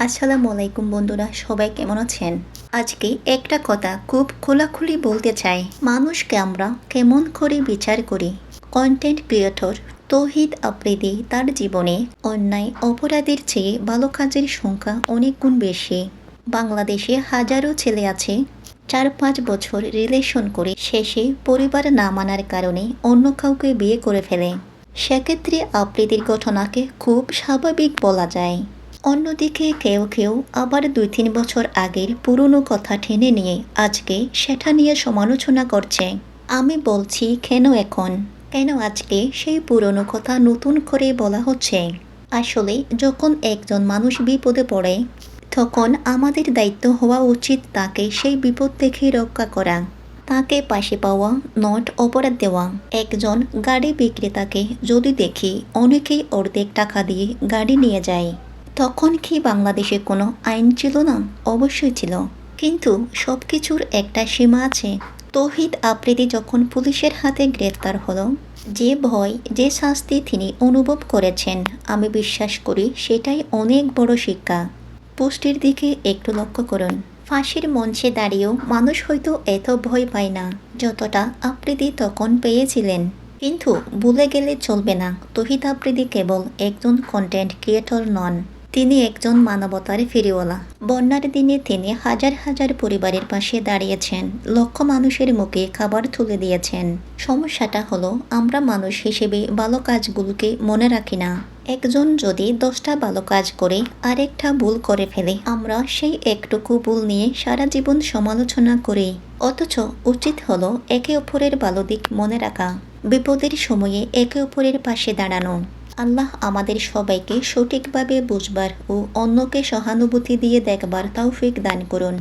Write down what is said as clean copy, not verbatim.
আসসালামু আলাইকুম বন্ধুরা, সবাই কেমন আছেন? আজকে একটা কথা খুব খোলাখুলি বলতে চাই। মানুষকে আমরা কেমন করে বিচার করি? কন্টেন্ট ক্রিয়েটর তৌহিদ আফ্রিদি তার জীবনে অন্যায় অপরাধের চেয়ে ভালো কাজের সংখ্যা অনেক গুণ বেশি। বাংলাদেশে হাজারো ছেলে আছে 4-5 বছর রিলেশন করে শেষে পরিবার না মানার কারণে অন্য কাউকে বিয়ে করে ফেলে। সেক্ষেত্রে আফ্রিদির ঘটনাকে খুব স্বাভাবিক বলা যায়। অন্যদিকে কেউ কেউ আবার 2-3 বছর আগের পুরনো কথা টেনে নিয়ে আজকে সেটা নিয়ে সমালোচনা করছে। আমি বলছি কেন আজকে সেই পুরনো কথা নতুন করে বলা হচ্ছে? আসলে যখন একজন মানুষ বিপদে পড়ে তখন আমাদের দায়িত্ব হওয়া উচিত তাকে সেই বিপদ থেকে রক্ষা করা, তাকে পাশে পাওয়া, নট অপরাধ দেওয়া। একজন গাড়ি বিক্রেতাকে যদি দেখি অনেকেই অর্ধেক টাকা দিয়ে গাড়ি নিয়ে যায়, তখন কি বাংলাদেশে কোনো আইন ছিল না? অবশ্যই ছিল, কিন্তু সব কিছুর একটা সীমা আছে। তৌহিদ আফ্রিদি যখন পুলিশের হাতে গ্রেফতার হলো, যে ভয়, যে শাস্তি তিনি অনুভব করেছেন, আমি বিশ্বাস করি সেটাই অনেক বড় শিক্ষা। পোস্টের দিকে একটু লক্ষ্য করুন। ফাঁসির মঞ্চে দাঁড়িয়েও মানুষ হয়তো এত ভয় পায় না যতটা আফ্রিদি তখন পেয়েছিলেন। কিন্তু ভুলে গেলে চলবে না, তৌহিদ আফ্রিদি কেবল একজন কন্টেন্ট ক্রিয়েটর নন, তিনি একজন মানবতার ফেরিওয়ালা। বন্যার দিনে তিনি হাজার হাজার পরিবারের পাশে দাঁড়িয়েছেন, লক্ষ মানুষের মুখে খাবার তুলে দিয়েছেন। সমস্যাটা হলো আমরা মানুষ হিসেবে ভালো কাজগুলোকে মনে রাখি না। একজন যদি 10টা ভালো কাজ করে আরেকটা ভুল করে ফেলে, আমরা সেই একটুকু ভুল নিয়ে সারা জীবন সমালোচনা করি। অথচ উচিত হলো একে অপরের ভালো দিক মনে রাখা, বিপদের সময়ে একে অপরের পাশে দাঁড়ানো। আল্লাহ আমাদের সবাইকে সঠিকভাবে বুঝবার ও অন্যকে সহানুভূতি দিয়ে দেখবার তৌফিক দান করুন।